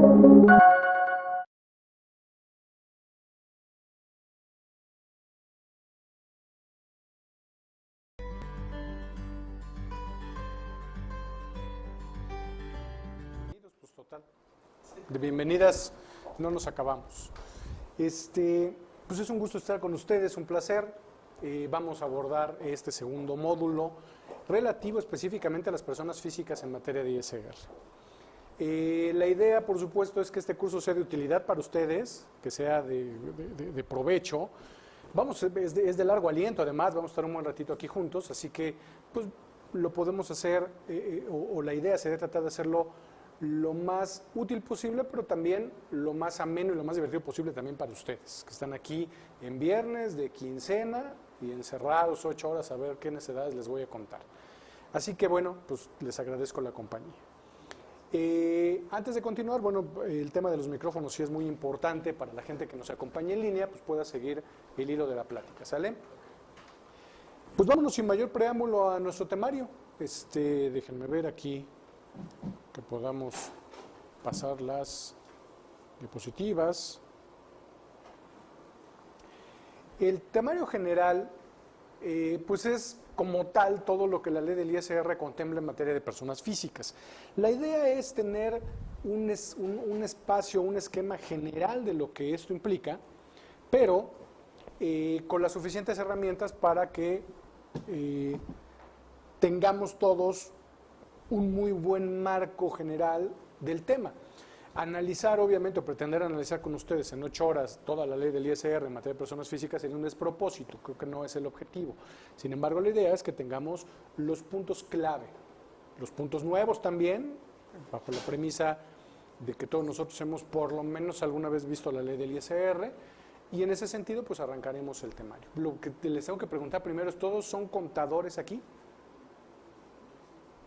Pues total, de bienvenidas, no nos acabamos. Pues es un gusto estar con ustedes, un placer. Vamos a abordar este segundo módulo relativo específicamente a las personas físicas en materia de ISR. La idea, por supuesto, es que este curso sea de utilidad para ustedes, que sea de provecho. Es de largo aliento, además, vamos a estar un buen ratito aquí juntos, así que pues, lo podemos hacer, o la idea sería tratar de hacerlo lo más útil posible, pero también lo más ameno y lo más divertido posible también para ustedes, que están aquí en viernes de quincena y encerrados 8 horas a ver qué necesidades les voy a contar. Así que bueno, pues les agradezco la compañía. Antes de continuar, bueno, el tema de los micrófonos sí es muy importante para la gente que nos acompaña en línea, pues pueda seguir el hilo de la plática, ¿sale? Pues vámonos sin mayor preámbulo a nuestro temario. Déjenme ver aquí que podamos pasar las diapositivas. El temario general, pues es como tal todo lo que la ley del ISR contempla en materia de personas físicas. La idea es tener un espacio, un esquema general de lo que esto implica, pero con las suficientes herramientas para que tengamos todos un muy buen marco general del tema. Analizar, obviamente, o pretender analizar con ustedes en 8 horas toda la ley del ISR en materia de personas físicas sería un despropósito, creo que no es el objetivo. Sin embargo, la idea es que tengamos los puntos clave, los puntos nuevos también, bajo la premisa de que todos nosotros hemos por lo menos alguna vez visto la ley del ISR, y en ese sentido, pues arrancaremos el temario. Lo que les tengo que preguntar primero es, ¿todos son contadores aquí?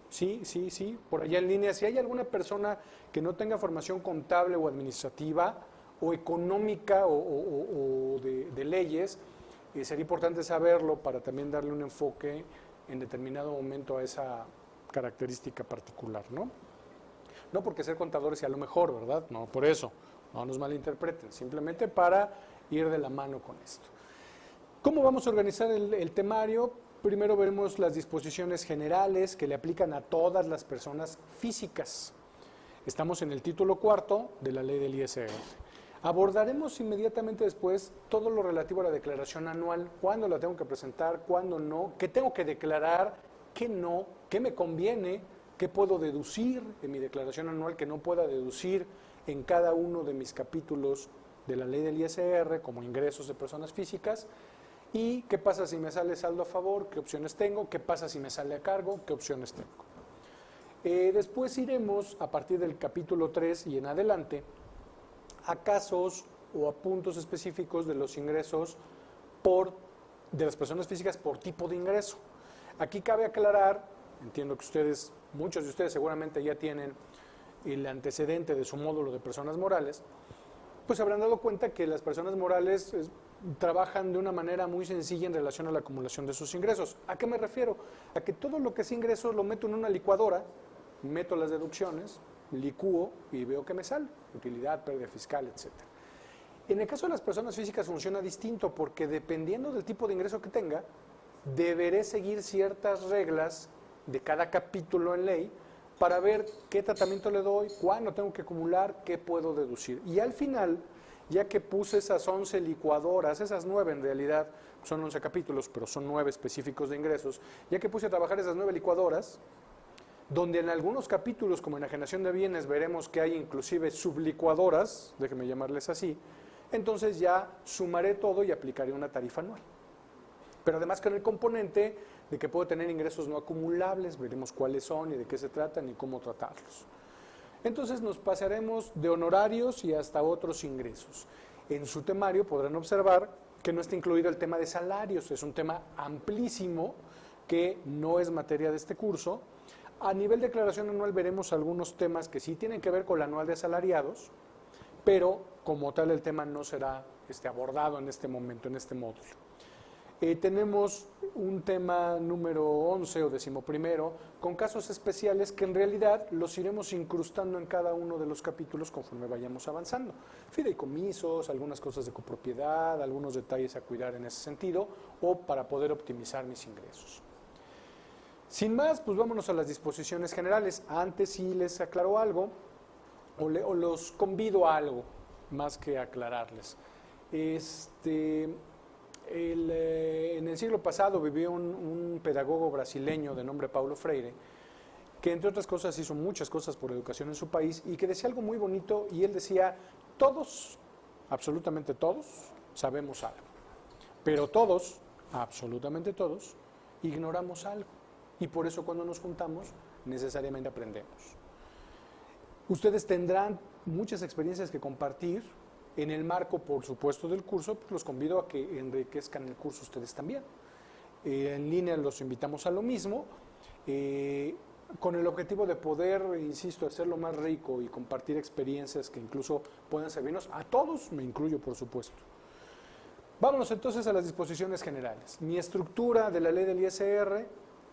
Sí, por allá en línea. Si hay alguna persona que no tenga formación contable o administrativa o económica o de leyes, sería importante saberlo para también darle un enfoque en determinado momento a esa característica particular, ¿no? No porque ser contadores sea lo mejor, ¿verdad? No, por eso, no nos malinterpreten, simplemente para ir de la mano con esto. ¿Cómo vamos a organizar el temario? Primero veremos las disposiciones generales que le aplican a todas las personas físicas. Estamos en el título 4 de la ley del ISR. Abordaremos inmediatamente después todo lo relativo a la declaración anual, cuándo la tengo que presentar, cuándo no, qué tengo que declarar, qué no, qué me conviene, qué puedo deducir en mi declaración anual, que no pueda deducir en cada uno de mis capítulos de la ley del ISR como ingresos de personas físicas. ¿Y qué pasa si me sale saldo a favor? ¿Qué opciones tengo? ¿Qué pasa si me sale a cargo? ¿Qué opciones tengo? Después iremos, a partir del capítulo 3 y en adelante, a casos o a puntos específicos de los ingresos de las personas físicas por tipo de ingreso. Aquí cabe aclarar, entiendo que muchos de ustedes seguramente ya tienen el antecedente de su módulo de personas morales, pues habrán dado cuenta que las personas morales trabajan de una manera muy sencilla en relación a la acumulación de sus ingresos. ¿A qué me refiero? A que todo lo que es ingresos lo meto en una licuadora, meto las deducciones, licúo y veo qué me sale, utilidad, pérdida fiscal, etc. En el caso de las personas físicas funciona distinto porque dependiendo del tipo de ingreso que tenga, deberé seguir ciertas reglas de cada capítulo en ley para ver qué tratamiento le doy, cuándo tengo que acumular, qué puedo deducir. Y al final, ya que puse esas 11 licuadoras, esas 9 en realidad, son 11 capítulos, pero son 9 específicos de ingresos, ya que puse a trabajar esas 9 licuadoras, donde en algunos capítulos, como en enajenación de bienes, veremos que hay inclusive sublicuadoras, déjenme llamarles así, entonces ya sumaré todo y aplicaré una tarifa anual. Pero además con el componente de que puedo tener ingresos no acumulables, veremos cuáles son y de qué se tratan y cómo tratarlos. Entonces nos pasaremos de honorarios y hasta otros ingresos. En su temario podrán observar que no está incluido el tema de salarios, es un tema amplísimo que no es materia de este curso. A nivel de declaración anual veremos algunos temas que sí tienen que ver con el anual de asalariados, pero como tal el tema no será abordado en este momento, en este módulo. Tenemos un tema número 11 o 11º, con casos especiales que en realidad los iremos incrustando en cada uno de los capítulos conforme vayamos avanzando. Fideicomisos, algunas cosas de copropiedad, algunos detalles a cuidar en ese sentido, o para poder optimizar mis ingresos. Sin más, pues vámonos a las disposiciones generales. Antes sí les aclaro algo, o los convido a algo, más que aclararles. En el siglo pasado vivió un pedagogo brasileño de nombre Paulo Freire, que entre otras cosas hizo muchas cosas por educación en su país y que decía algo muy bonito, y él decía: todos, absolutamente todos, sabemos algo, pero todos, absolutamente todos, ignoramos algo, y por eso cuando nos juntamos necesariamente aprendemos. Ustedes tendrán muchas experiencias que compartir. En el marco, por supuesto, del curso, pues los convido a que enriquezcan el curso ustedes también. En línea los invitamos a lo mismo, con el objetivo de poder, insisto, hacerlo más rico y compartir experiencias que incluso puedan servirnos a todos, me incluyo, por supuesto. Vámonos entonces a las disposiciones generales. Mi estructura de la ley del ISR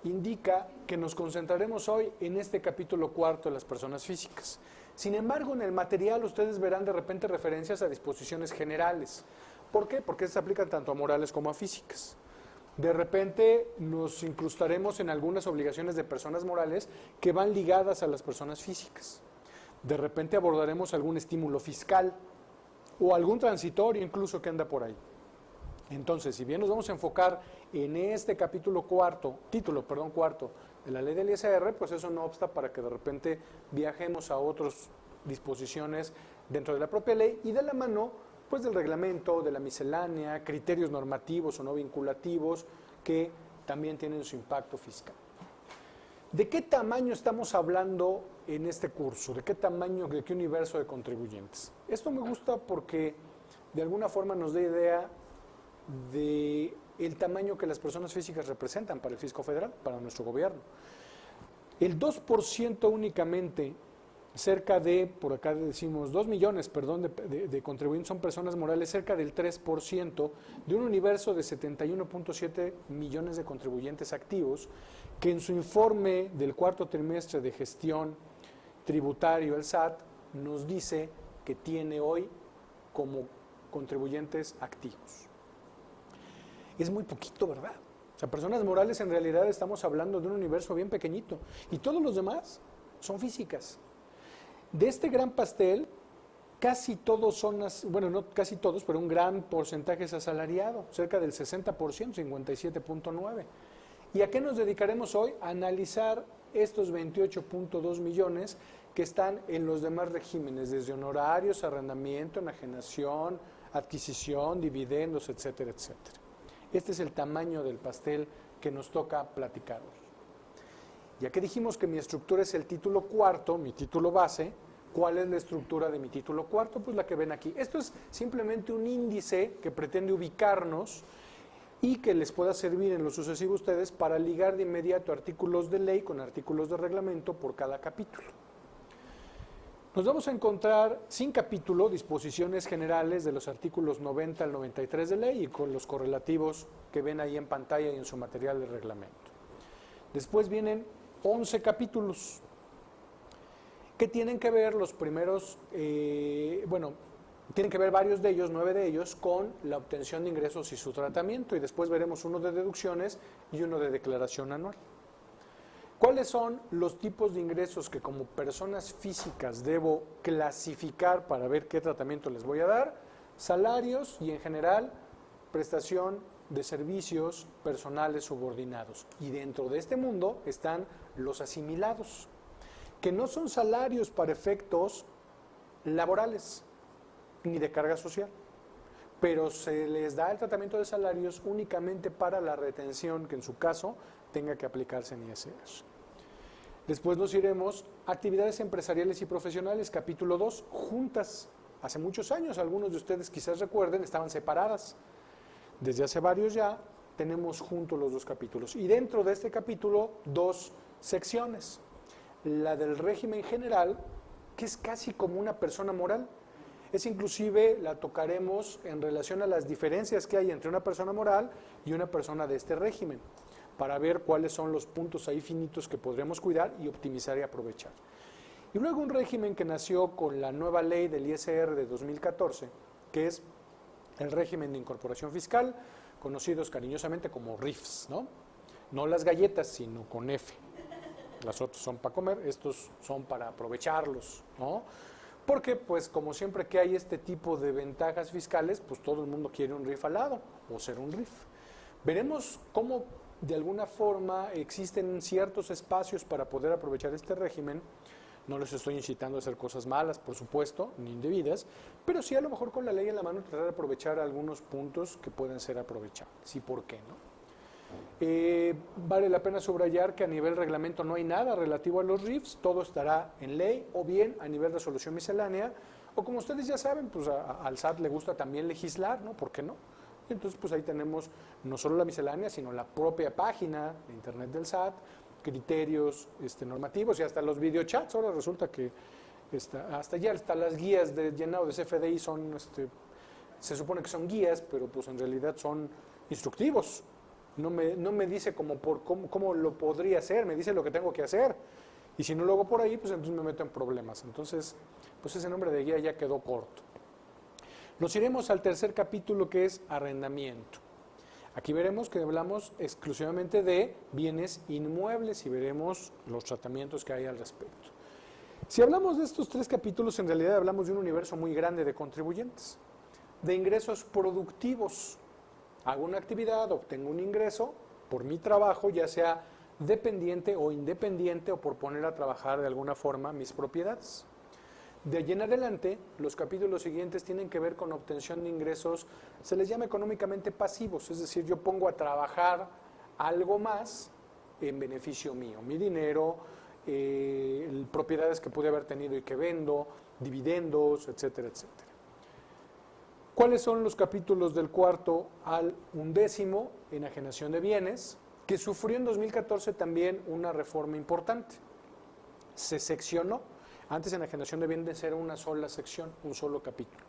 indica que nos concentraremos hoy en este capítulo 4 de las personas físicas. Sin embargo, en el material ustedes verán de repente referencias a disposiciones generales. ¿Por qué? Porque se aplican tanto a morales como a físicas. De repente nos incrustaremos en algunas obligaciones de personas morales que van ligadas a las personas físicas. De repente abordaremos algún estímulo fiscal o algún transitorio incluso que anda por ahí. Entonces, si bien nos vamos a enfocar en este título cuarto de la ley del ISR, pues eso no obsta para que de repente viajemos a otras disposiciones dentro de la propia ley y de la mano pues del reglamento, de la miscelánea, criterios normativos o no vinculativos que también tienen su impacto fiscal. ¿De qué tamaño estamos hablando en este curso? ¿De qué tamaño, de qué universo de contribuyentes? Esto me gusta porque de alguna forma nos da idea de el tamaño que las personas físicas representan para el fisco federal, para nuestro gobierno. El 2% únicamente, cerca de, por acá decimos, 2 millones, de contribuyentes son personas morales, cerca del 3% de un universo de 71.7 millones de contribuyentes activos, que en su informe del cuarto trimestre de gestión tributario, el SAT, nos dice que tiene hoy como contribuyentes activos. Es muy poquito, ¿verdad? O sea, personas morales en realidad estamos hablando de un universo bien pequeñito. Y todos los demás son físicas. De este gran pastel, casi todos son, bueno, no casi todos, pero un gran porcentaje es asalariado, cerca del 60%, 57.9%. ¿Y a qué nos dedicaremos hoy? A analizar estos 28.2 millones que están en los demás regímenes, desde honorarios, arrendamiento, enajenación, adquisición, dividendos, etcétera, etcétera. Este es el tamaño del pastel que nos toca platicar hoy. Ya que dijimos que mi estructura es el título cuarto, mi título base, ¿cuál es la estructura de mi título cuarto? Pues la que ven aquí. Esto es simplemente un índice que pretende ubicarnos y que les pueda servir en lo sucesivo a ustedes para ligar de inmediato artículos de ley con artículos de reglamento por cada capítulo. Nos vamos a encontrar sin capítulo disposiciones generales de los artículos 90 al 93 de ley y con los correlativos que ven ahí en pantalla y en su material de reglamento. Después vienen 11 capítulos que tienen que ver los primeros, tienen que ver varios de ellos, 9 de ellos, con la obtención de ingresos y su tratamiento, y después veremos uno de deducciones y uno de declaración anual. ¿Cuáles son los tipos de ingresos que como personas físicas debo clasificar para ver qué tratamiento les voy a dar? Salarios y en general prestación de servicios personales subordinados. Y dentro de este mundo están los asimilados, que no son salarios para efectos laborales ni de carga social, pero se les da el tratamiento de salarios únicamente para la retención que en su caso tenga que aplicarse en ISR. Después nos iremos a actividades empresariales y profesionales, capítulo 2, juntas. Hace muchos años, algunos de ustedes quizás recuerden, estaban separadas. Desde hace varios ya tenemos juntos los dos capítulos. Y dentro de este capítulo, 2 secciones. La del régimen general, que es casi como una persona moral. Es inclusive, la tocaremos en relación a las diferencias que hay entre una persona moral y una persona de este régimen, para ver cuáles son los puntos ahí finitos que podremos cuidar y optimizar y aprovechar. Y luego un régimen que nació con la nueva ley del ISR de 2014, que es el régimen de incorporación fiscal, conocidos cariñosamente como RIFs, ¿no? No las galletas, sino con F. Las otras son para comer, estos son para aprovecharlos, ¿no? Porque, pues, como siempre que hay este tipo de ventajas fiscales, pues todo el mundo quiere un RIF al lado, o ser un RIF. Veremos cómo, de alguna forma, existen ciertos espacios para poder aprovechar este régimen. No les estoy incitando a hacer cosas malas, por supuesto, ni indebidas, pero sí a lo mejor con la ley en la mano tratar de aprovechar algunos puntos que pueden ser aprovechables. ¿Y por qué no? Vale la pena subrayar que a nivel reglamento no hay nada relativo a los RIFs, todo estará en ley o bien a nivel de resolución miscelánea, o como ustedes ya saben, pues al SAT le gusta también legislar, ¿no? ¿Por qué no? Y entonces pues ahí tenemos no solo la miscelánea, sino la propia página de internet del SAT, criterios normativos y hasta los videochats. Ahora resulta que hasta ya hasta las guías de llenado de CFDI son, se supone que son guías, pero pues en realidad son instructivos. No me dice cómo lo podría hacer, me dice lo que tengo que hacer. Y si no lo hago por ahí, pues entonces me meto en problemas. Entonces, pues ese nombre de guía ya quedó corto. Nos iremos al tercer capítulo, que es arrendamiento. Aquí veremos que hablamos exclusivamente de bienes inmuebles y veremos los tratamientos que hay al respecto. Si hablamos de estos tres capítulos, en realidad hablamos de un universo muy grande de contribuyentes, de ingresos productivos. Hago una actividad, obtengo un ingreso por mi trabajo, ya sea dependiente o independiente, o por poner a trabajar de alguna forma mis propiedades. De allí en adelante, los capítulos siguientes tienen que ver con obtención de ingresos, se les llama económicamente pasivos, es decir, yo pongo a trabajar algo más en beneficio mío, mi dinero, propiedades que pude haber tenido y que vendo, dividendos, etcétera, etcétera. ¿Cuáles son los capítulos del 4 al 11 enajenación de bienes? Que sufrió en 2014 también una reforma importante. Se seccionó. Antes enajenación de bienes era una sola sección, un solo capítulo.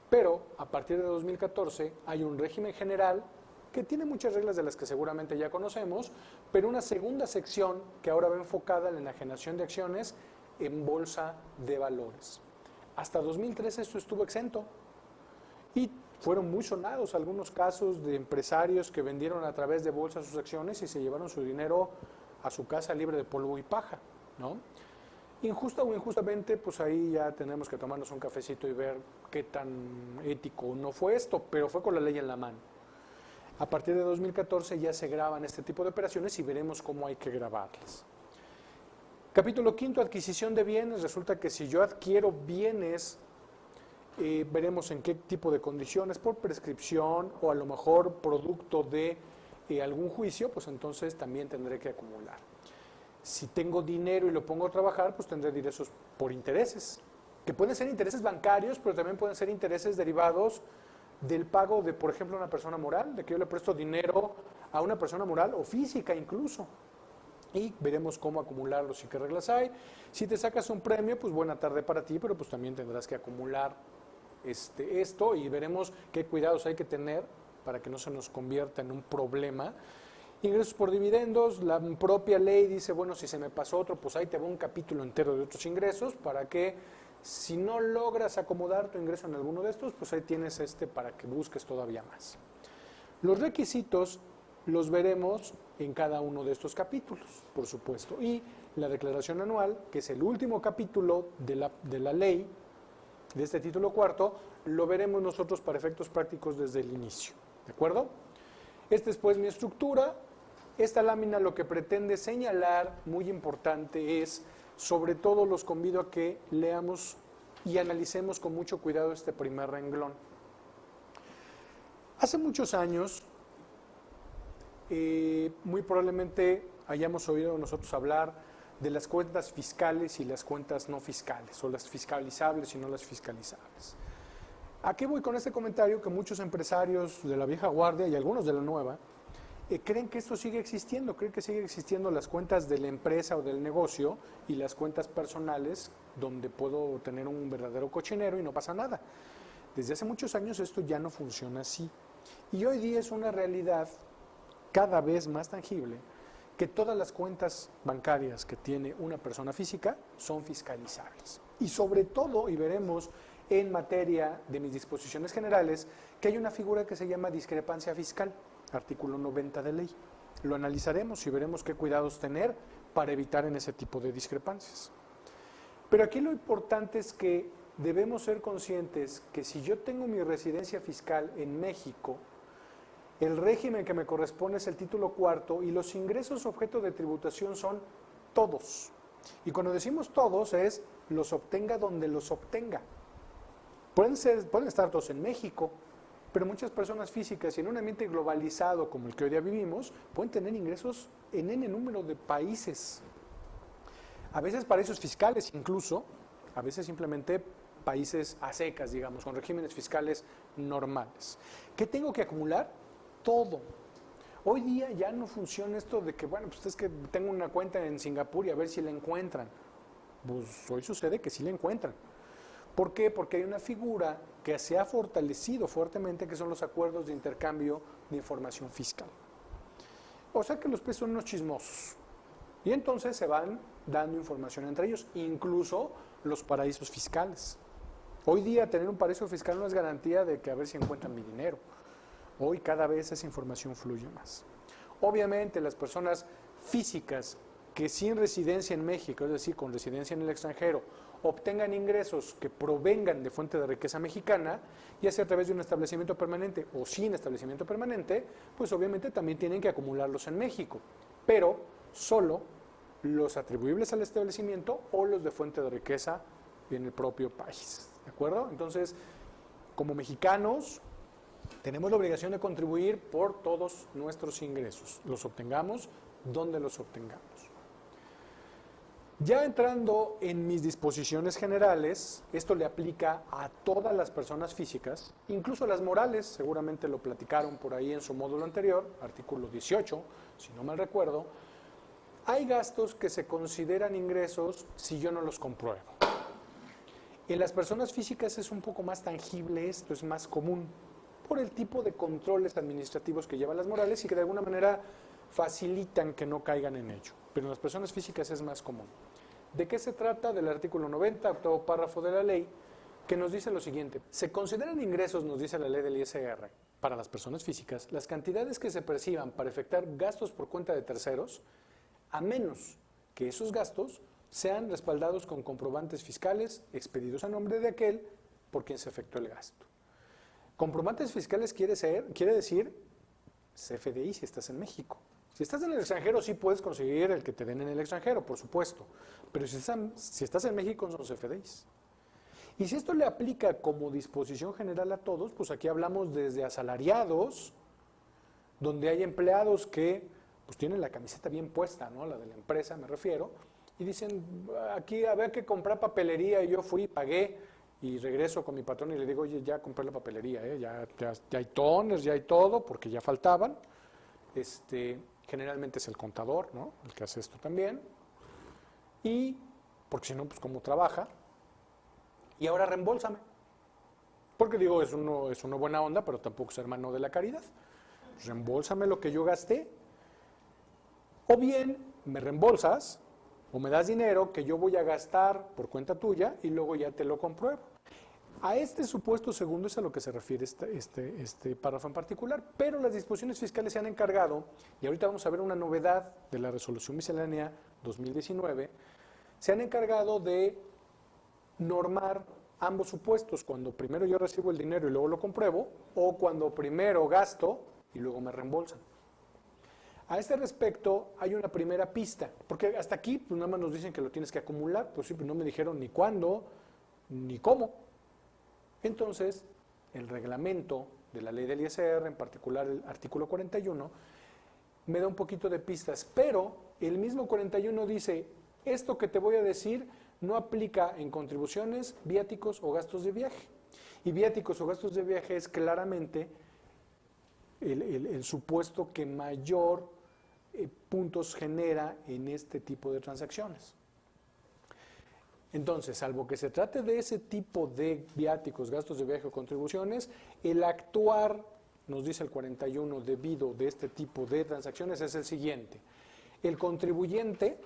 Pero a partir de 2014 hay un régimen general que tiene muchas reglas de las que seguramente ya conocemos, pero una segunda sección que ahora va enfocada en la enajenación de acciones en bolsa de valores. Hasta 2013 esto estuvo exento. Y fueron muy sonados algunos casos de empresarios que vendieron a través de bolsa sus acciones y se llevaron su dinero a su casa libre de polvo y paja, ¿no? Injusta o injustamente, pues ahí ya tenemos que tomarnos un cafecito y ver qué tan ético no fue esto, pero fue con la ley en la mano. A partir de 2014 ya se graban este tipo de operaciones y veremos cómo hay que grabarlas. Capítulo 5, adquisición de bienes. Resulta que si yo adquiero bienes, veremos en qué tipo de condiciones, por prescripción o a lo mejor producto de algún juicio, pues entonces también tendré que acumular. Si tengo dinero y lo pongo a trabajar, pues tendré ingresos por intereses, que pueden ser intereses bancarios, pero también pueden ser intereses derivados del pago de, por ejemplo, una persona moral, de que yo le presto dinero a una persona moral o física incluso. Y veremos cómo acumularlos y qué reglas hay. Si te sacas un premio, pues buena tarde para ti, pero pues también tendrás que acumular esto y veremos qué cuidados hay que tener para que no se nos convierta en un problema. Ingresos por dividendos, la propia ley dice, bueno, si se me pasó otro, pues ahí te va un capítulo entero de otros ingresos para que si no logras acomodar tu ingreso en alguno de estos, pues ahí tienes para que busques todavía más. Los requisitos los veremos en cada uno de estos capítulos, por supuesto. Y la declaración anual, que es el último capítulo de la ley, de este título cuarto, lo veremos nosotros para efectos prácticos desde el inicio. ¿De acuerdo? Esta es pues mi estructura. Esta lámina lo que pretende señalar, muy importante, es, sobre todo los convido a que leamos y analicemos con mucho cuidado este primer renglón. Hace muchos años, muy probablemente hayamos oído nosotros hablar de las cuentas fiscales y las cuentas no fiscales, o las fiscalizables y no las fiscalizables. ¿A qué voy con este comentario? Que muchos empresarios de la vieja guardia y algunos de la nueva creen que esto sigue existiendo, creen que sigue existiendo las cuentas de la empresa o del negocio y las cuentas personales donde puedo tener un verdadero cochinero y no pasa nada. Desde hace muchos años esto ya no funciona así. Y hoy día es una realidad cada vez más tangible que todas las cuentas bancarias que tiene una persona física son fiscalizables. Y sobre todo, y veremos en materia de mis disposiciones generales, que hay una figura que se llama discrepancia fiscal, artículo 90 de ley. Lo analizaremos y veremos qué cuidados tener para evitar en ese tipo de discrepancias. Pero aquí lo importante es que debemos ser conscientes que si yo tengo mi residencia fiscal en México, el régimen que me corresponde es el título cuarto y los ingresos objeto de tributación son todos. Y cuando decimos todos es los obtenga donde los obtenga. Pueden estar todos en México, pero muchas personas físicas y en un ambiente globalizado como el que hoy día vivimos, pueden tener ingresos en N número de países. A veces paraísos fiscales incluso, a veces simplemente países a secas, digamos, con regímenes fiscales normales. ¿Qué tengo que acumular? Todo. Hoy día ya no funciona esto de que, bueno, pues es que tengo una cuenta en Singapur y a ver si la encuentran. Pues hoy sucede que sí la encuentran. ¿Por qué? Porque hay una figura que se ha fortalecido fuertemente, que son los acuerdos de intercambio de información fiscal. O sea que los países son unos chismosos. Y entonces se van dando información entre ellos, incluso los paraísos fiscales. Hoy día tener un paraíso fiscal no es garantía de que a ver si encuentran mi dinero. Hoy cada vez esa información fluye más. Obviamente las personas físicas que sin residencia en México, es decir, con residencia en el extranjero, obtengan ingresos que provengan de fuente de riqueza mexicana, ya sea a través de un establecimiento permanente o sin establecimiento permanente, pues obviamente también tienen que acumularlos en México, pero solo los atribuibles al establecimiento o los de fuente de riqueza en el propio país, ¿de acuerdo? Entonces, como mexicanos, tenemos la obligación de contribuir por todos nuestros ingresos, los obtengamos donde los obtengamos. Ya entrando en mis disposiciones generales, esto le aplica a todas las personas físicas, incluso las morales, seguramente lo platicaron por ahí en su módulo anterior, artículo 18, si no mal recuerdo. Hay gastos que se consideran ingresos si yo no los compruebo. En las personas físicas es un poco más tangible esto, es más común, por el tipo de controles administrativos que llevan las morales y que de alguna manera facilitan que no caigan en ello. Pero en las personas físicas es más común. ¿De qué se trata? Del artículo 90, octavo párrafo de la ley, que nos dice lo siguiente. Se consideran ingresos, nos dice la ley del ISR, para las personas físicas, las cantidades que se perciban para efectuar gastos por cuenta de terceros, a menos que esos gastos sean respaldados con comprobantes fiscales expedidos a nombre de aquel por quien se efectuó el gasto. Comprobantes fiscales quiere decir CFDI si estás en México. Si estás en el extranjero sí puedes conseguir el que te den en el extranjero, por supuesto, pero si estás en México son CFDIs. Y si esto le aplica como disposición general a todos, pues aquí hablamos desde asalariados, donde hay empleados que pues tienen la camiseta bien puesta, ¿no? La de la empresa me refiero, y dicen, aquí había que comprar papelería y yo fui, pagué, y regreso con mi patrón y le digo, oye, ya compré la papelería, ya hay toners, ya hay todo, porque ya faltaban. Generalmente es el contador, ¿no? El que hace esto también. Y, porque si no, pues cómo trabaja. Y ahora reembolsame. Porque digo, es uno buena onda, pero tampoco es hermano de la caridad. Pues reembolsame lo que yo gasté. O bien, me reembolsas o me das dinero que yo voy a gastar por cuenta tuya y luego ya te lo compruebo. A este supuesto segundo es a lo que se refiere este párrafo en particular, pero las disposiciones fiscales se han encargado, y ahorita vamos a ver una novedad de la Resolución Miscelánea 2019, se han encargado de normar ambos supuestos, cuando primero yo recibo el dinero y luego lo compruebo, o cuando primero gasto y luego me reembolsan. A este respecto hay una primera pista, porque hasta aquí pues nada más nos dicen que lo tienes que acumular, pues sí, pues no me dijeron ni cuándo, ni cómo. Entonces, el reglamento de la ley del ISR, en particular el artículo 41, me da un poquito de pistas, pero el mismo 41 dice, esto que te voy a decir no aplica en contribuciones, viáticos o gastos de viaje. Y viáticos o gastos de viaje es claramente el supuesto que mayor puntos genera en este tipo de transacciones. Entonces, salvo que se trate de ese tipo de viáticos, gastos de viaje o contribuciones, el actuar, nos dice el 41, debido de este tipo de transacciones es el siguiente. El contribuyente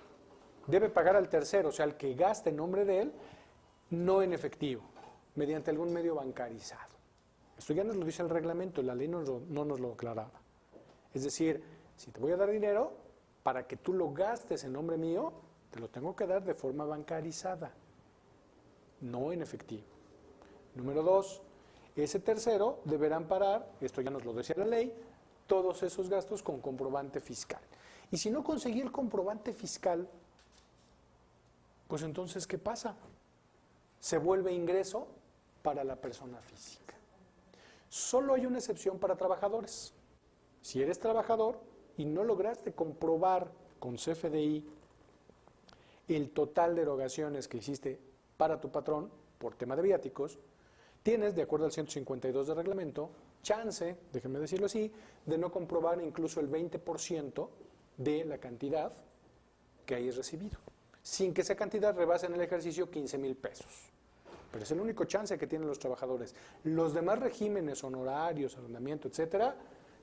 debe pagar al tercero, o sea, al que gaste en nombre de él, no en efectivo, mediante algún medio bancarizado. Esto ya nos lo dice el reglamento, la ley no nos lo aclaraba. Es decir, si te voy a dar dinero, para que tú lo gastes en nombre mío, te lo tengo que dar de forma bancarizada, no en efectivo. Número 2, ese tercero deberá amparar, esto ya nos lo decía la ley, todos esos gastos con comprobante fiscal. Y si no conseguí el comprobante fiscal, pues entonces, ¿qué pasa? Se vuelve ingreso para la persona física. Solo hay una excepción para trabajadores. Si eres trabajador y no lograste comprobar con CFDI el total de erogaciones que hiciste para tu patrón por tema de viáticos, tienes, de acuerdo al 152 del reglamento, chance, déjenme decirlo así, de no comprobar incluso el 20% de la cantidad que hayas recibido, sin que esa cantidad rebase en el ejercicio 15,000 pesos. Pero es el único chance que tienen los trabajadores. Los demás regímenes, honorarios, arrendamiento, etcétera,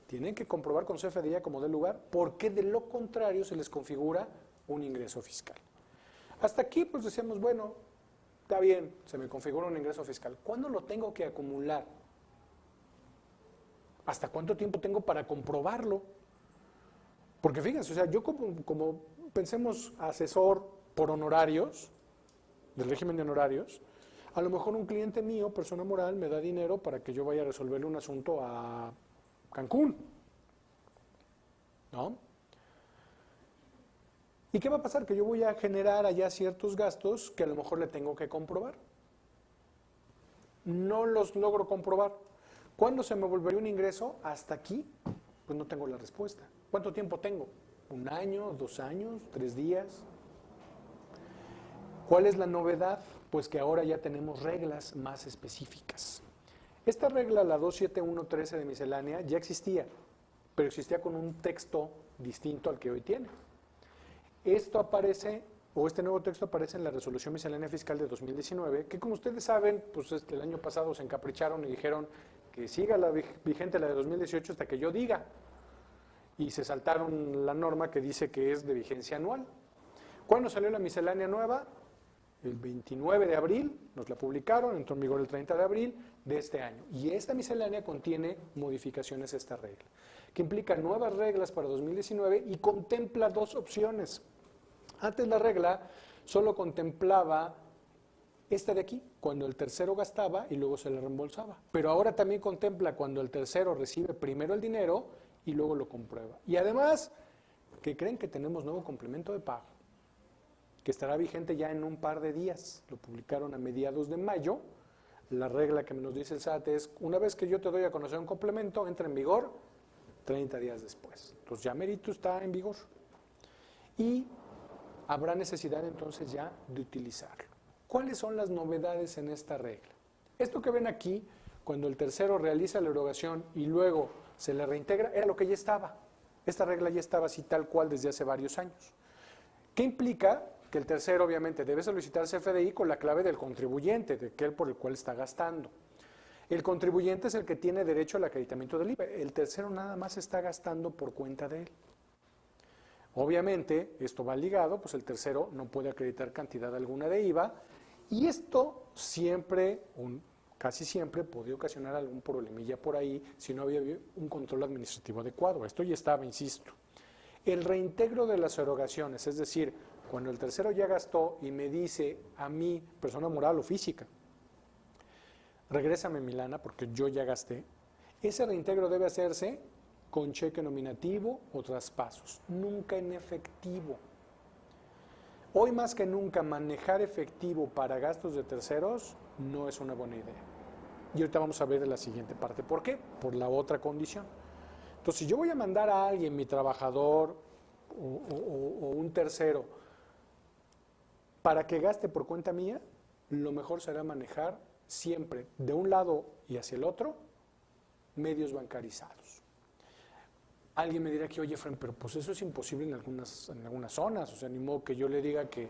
tienen que comprobar con CFDI como de lugar, porque de lo contrario se les configura un ingreso fiscal. Hasta aquí pues decíamos, bueno, está bien, se me configura un ingreso fiscal. ¿Cuándo lo tengo que acumular? ¿Hasta cuánto tiempo tengo para comprobarlo? Porque fíjense, o sea, yo como pensemos asesor por honorarios, del régimen de honorarios, a lo mejor un cliente mío, persona moral, me da dinero para que yo vaya a resolverle un asunto a Cancún, ¿no? ¿Y qué va a pasar? Que yo voy a generar allá ciertos gastos que a lo mejor le tengo que comprobar. No los logro comprobar. ¿Cuándo se me volvería un ingreso? Hasta aquí, pues no tengo la respuesta. ¿Cuánto tiempo tengo? ¿1 año, 2 años, 3 días? ¿Cuál es la novedad? Pues que ahora ya tenemos reglas más específicas. Esta regla, la 27113 de miscelánea, ya existía, pero existía con un texto distinto al que hoy tiene. Esto aparece, o este nuevo texto aparece en la resolución miscelánea fiscal de 2019, que como ustedes saben, pues el año pasado se encapricharon y dijeron que siga la vigente la de 2018 hasta que yo diga. Y se saltaron la norma que dice que es de vigencia anual. ¿Cuándo salió la miscelánea nueva? El 29 de abril, nos la publicaron, entró en vigor el 30 de abril de este año. Y esta miscelánea contiene modificaciones a esta regla, que implica nuevas reglas para 2019 y contempla 2 opciones. Antes la regla solo contemplaba esta de aquí, cuando el tercero gastaba y luego se le reembolsaba. Pero ahora también contempla cuando el tercero recibe primero el dinero y luego lo comprueba. Y además, que creen que tenemos nuevo complemento de pago, que estará vigente ya en un par de días. Lo publicaron a mediados de mayo. La regla que nos dice el SAT es, una vez que yo te doy a conocer un complemento, entra en vigor 30 días después. Entonces ya merito está en vigor. Y habrá necesidad entonces ya de utilizarlo. ¿Cuáles son las novedades en esta regla? Esto que ven aquí, cuando el tercero realiza la erogación y luego se le reintegra, era lo que ya estaba. Esta regla ya estaba así tal cual desde hace varios años. ¿Qué implica? Que el tercero obviamente debe solicitar CFDI con la clave del contribuyente, de aquel por el cual está gastando. El contribuyente es el que tiene derecho al acreditamiento del IVA. El tercero nada más está gastando por cuenta de él. Obviamente, esto va ligado, pues el tercero no puede acreditar cantidad alguna de IVA y esto siempre, casi siempre, podía ocasionar algún problemilla por ahí si no había un control administrativo adecuado. Esto ya estaba, insisto. El reintegro de las erogaciones, es decir, cuando el tercero ya gastó y me dice a mí, persona moral o física, regrésame mi lana porque yo ya gasté, ese reintegro debe hacerse con cheque nominativo o traspasos, nunca en efectivo. Hoy más que nunca manejar efectivo para gastos de terceros no es una buena idea. Y ahorita vamos a ver en la siguiente parte. ¿Por qué? Por la otra condición. Entonces, si yo voy a mandar a alguien, mi trabajador o un tercero, para que gaste por cuenta mía, lo mejor será manejar siempre de un lado y hacia el otro medios bancarizados. Alguien me dirá que, oye, Fran, pero pues eso es imposible en algunas zonas. O sea, ni modo que yo le diga que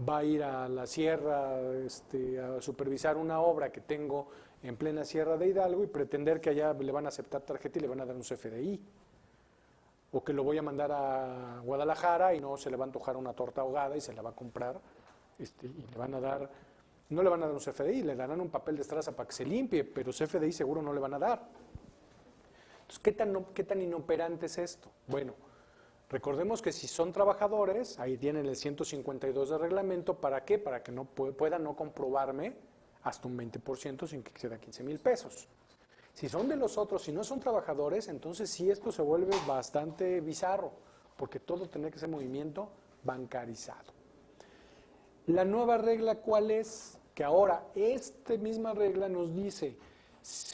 va a ir a la sierra a supervisar una obra que tengo en plena Sierra de Hidalgo y pretender que allá le van a aceptar tarjeta y le van a dar un CFDI. O que lo voy a mandar a Guadalajara y no se le va a antojar una torta ahogada y se la va a comprar y le van a dar, no le van a dar un CFDI, le darán un papel de estraza para que se limpie, pero CFDI seguro no le van a dar. Entonces, ¿qué tan inoperante es esto? Bueno, recordemos que si son trabajadores, ahí tienen el 152 de reglamento, ¿para qué? Para que no puedan no comprobarme hasta un 20% sin que exceda 15,000 pesos. Si son de los otros, si no son trabajadores, entonces sí esto se vuelve bastante bizarro, porque todo tiene que ser movimiento bancarizado. La nueva regla, ¿cuál es? Que ahora esta misma regla nos dice,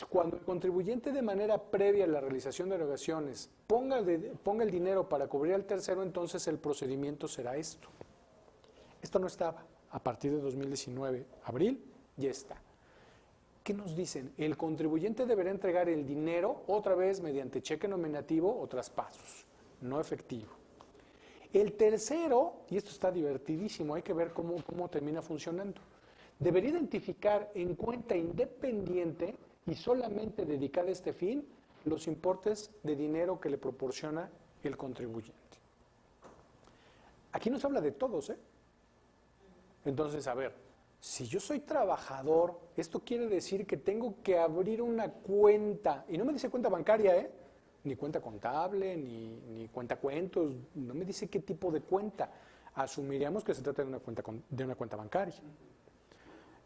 cuando el contribuyente de manera previa a la realización de erogaciones ponga el dinero para cubrir al tercero, entonces el procedimiento será esto. Esto no estaba. A partir de 2019, abril, ya está. ¿Qué nos dicen? El contribuyente deberá entregar el dinero otra vez mediante cheque nominativo o traspasos, no efectivo. El tercero, y esto está divertidísimo, hay que ver cómo termina funcionando, debería identificar en cuenta independiente y solamente dedicada a este fin los importes de dinero que le proporciona el contribuyente. Aquí nos habla de todos, ¿eh? Entonces, a ver, si yo soy trabajador, esto quiere decir que tengo que abrir una cuenta, y no me dice cuenta bancaria, ¿eh? Ni cuenta contable, ni cuenta cuentos, no me dice qué tipo de cuenta. Asumiríamos que se trata de una cuenta bancaria.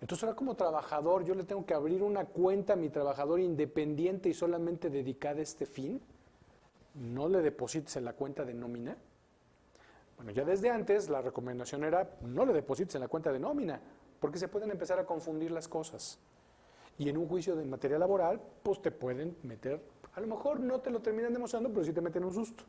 Entonces ahora como trabajador yo le tengo que abrir una cuenta a mi trabajador independiente y solamente dedicada a este fin. No le deposites en la cuenta de nómina. Bueno, ya desde antes la recomendación era no le deposites en la cuenta de nómina, porque se pueden empezar a confundir las cosas. Y en un juicio de materia laboral, pues te pueden meter, a lo mejor no te lo terminan demostrando, pero sí te meten un susto.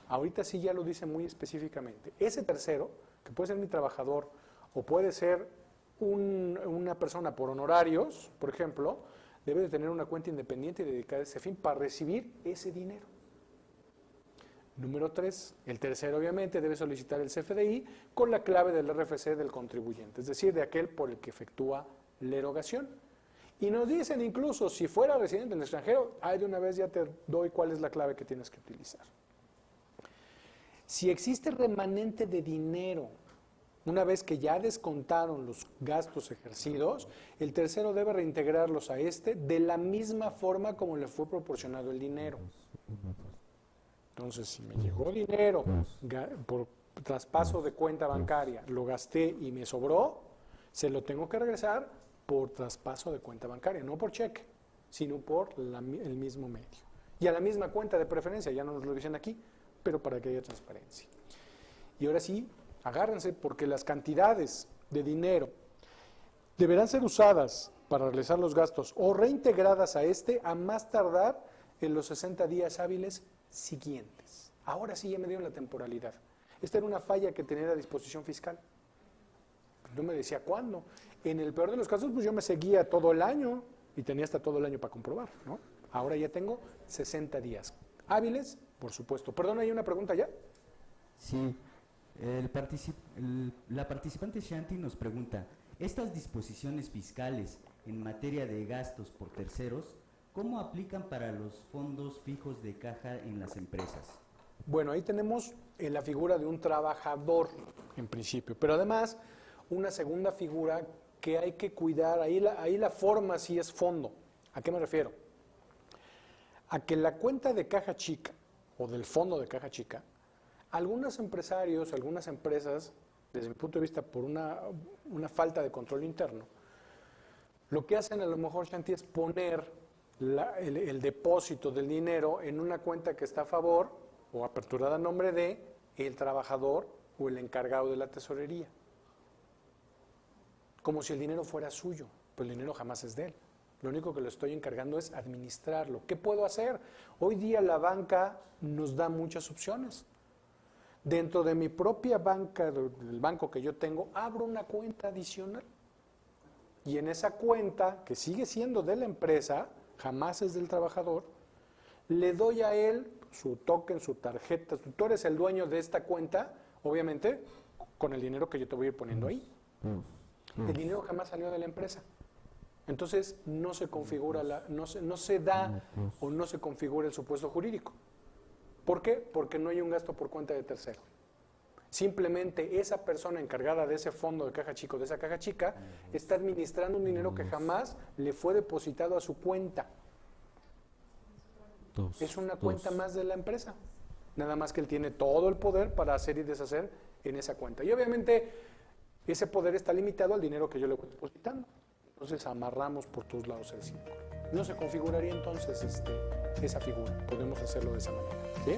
Ahorita sí ya lo dice muy específicamente. Ese tercero, que puede ser mi trabajador o puede ser una persona por honorarios, por ejemplo, debe de tener una cuenta independiente y dedicada a ese fin para recibir ese dinero. Número 3, el tercero obviamente debe solicitar el CFDI con la clave del RFC del contribuyente, es decir, de aquel por el que efectúa la erogación. Y nos dicen incluso, si fuera residente en el extranjero, de una vez ya te doy cuál es la clave que tienes que utilizar. Si existe remanente de dinero, una vez que ya descontaron los gastos ejercidos, el tercero debe reintegrarlos a este de la misma forma como le fue proporcionado el dinero. Entonces, si me llegó dinero por traspaso de cuenta bancaria, lo gasté y me sobró, se lo tengo que regresar por traspaso de cuenta bancaria, no por cheque, sino por el mismo medio. Y a la misma cuenta de preferencia, ya no nos lo dicen aquí, pero para que haya transparencia. Y ahora sí, agárrense porque las cantidades de dinero deberán ser usadas para realizar los gastos o reintegradas a a más tardar en los 60 días hábiles siguientes. Ahora sí ya me dieron la temporalidad. Esta era una falla que tenía a disposición fiscal. No me decía cuándo. En el peor de los casos, pues yo me seguía todo el año y tenía hasta todo el año para comprobar, ¿no? Ahora ya tengo 60 días hábiles, por supuesto. Perdón, ¿hay una pregunta ya? Sí. La participante Shanti nos pregunta, ¿estas disposiciones fiscales en materia de gastos por terceros, cómo aplican para los fondos fijos de caja en las empresas? Bueno, ahí tenemos la figura de un trabajador, en principio, pero además una segunda figura que hay que cuidar, ahí la forma sí es fondo. ¿A qué me refiero? A que la cuenta de caja chica, o del fondo de caja chica, algunos empresarios, algunas empresas, desde mi punto de vista por una falta de control interno, lo que hacen a lo mejor, Shanti, es poner el depósito del dinero en una cuenta que está a favor o aperturada a nombre de el trabajador o el encargado de la tesorería. Como si el dinero fuera suyo, pues el dinero jamás es de él. Lo único que lo estoy encargando es administrarlo. ¿Qué puedo hacer? Hoy día la banca nos da muchas opciones. Dentro de mi propia banca, del banco que yo tengo, abro una cuenta adicional. Y en esa cuenta, que sigue siendo de la empresa, jamás es del trabajador, le doy a él su token, su tarjeta, tú eres el dueño de esta cuenta, obviamente, con el dinero que yo te voy a ir poniendo ahí. El dinero jamás salió de la empresa. Entonces no se configura, no se da o no se configura el supuesto jurídico. ¿Por qué? Porque no hay un gasto por cuenta de tercero. Simplemente esa persona encargada de ese fondo de caja chico, de esa caja chica, está administrando un dinero que jamás le fue depositado a su cuenta. Es una cuenta más de la empresa. Nada más que él tiene todo el poder para hacer y deshacer en esa cuenta. Y obviamente ese poder está limitado al dinero que yo le voy depositando. Entonces amarramos por todos lados el círculo. No se configuraría entonces esa figura. Podemos hacerlo de esa manera. ¿Sí?